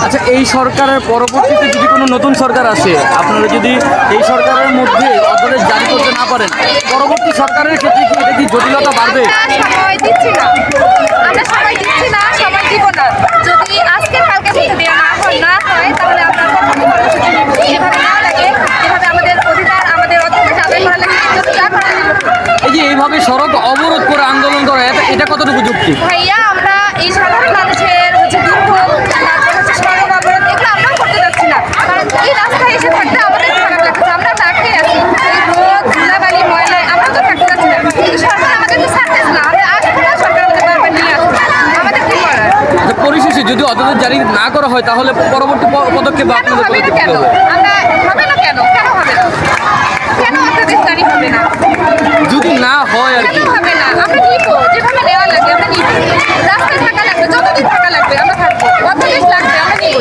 আচ্ছা, এই সরকারের পরবর্তীতে যদি কোনো নতুন সরকার আসে, আপনারা যদি এই সরকারের মধ্যে অধ্যাদেশ জারি করতে না পারেন, পরবর্তী সরকারের ক্ষেত্রে কি এটা কি জটিলতা বাড়বে? সময় দিচ্ছি না, আমরা সময় দিচ্ছি না, সময় দিব না। যদি আজকে কালকে মধ্যে দেওয়া না হয় তাহলে আমরা পরবর্তী কর্মসূচি নেব। যেভাবে নেওয়া লাগে, যেভাবে আমাদের অধিকার, আমাদের অধ্যক্ষ আদায় করা লাগে, যা করা লাগে। এই যে এইভাবে সড়ক অবরোধ করে আন্দোলন করা, এটা কতটুকু যুক্তি? ভাইয়া, আমরা এই সাধারণ মানুষের দুর্ভোগ, তারপর সড়ক অবরোধ, এগুলো আমরাও করতে যাচ্ছি না। কারণ এই রাস্তায় এসে থাকতে আমাদের খারাপ লাগছে, আমরা না খেয়ে আছি। এই রোদ, ধুলাবালি, ময়লায় আমরা তো থাকতে যাচ্ছি না। কিন্তু সরকার আমাদেরকে ছাড়তেছে না। আমরা আসবো না, সরকার আমাদের বারবার নিয়ে আসবে। আমাদের কি করার? আচ্ছা, পরিশেষে যদি অধ্যাদেশ জারি না করা হয় তাহলে পরবর্তী পদক্ষেপ কেন আপনাদের হবে না? পদক্ষেপ কেন কি হবে? আমরা হবে না? কেন কেন হবে না? কেন অত্যাদেশ জারি হবে না? যদি না হয় আর কেন কি, হবে না? আমরা নিব, যেভাবে নেওয়া লাগে আমরা নিব। রাস্তায় থাকা লাগবে, যতদিন থাকা লাগবে আমরা থাকবো। অত্যাদেশ লাগবে, আমরা নিব।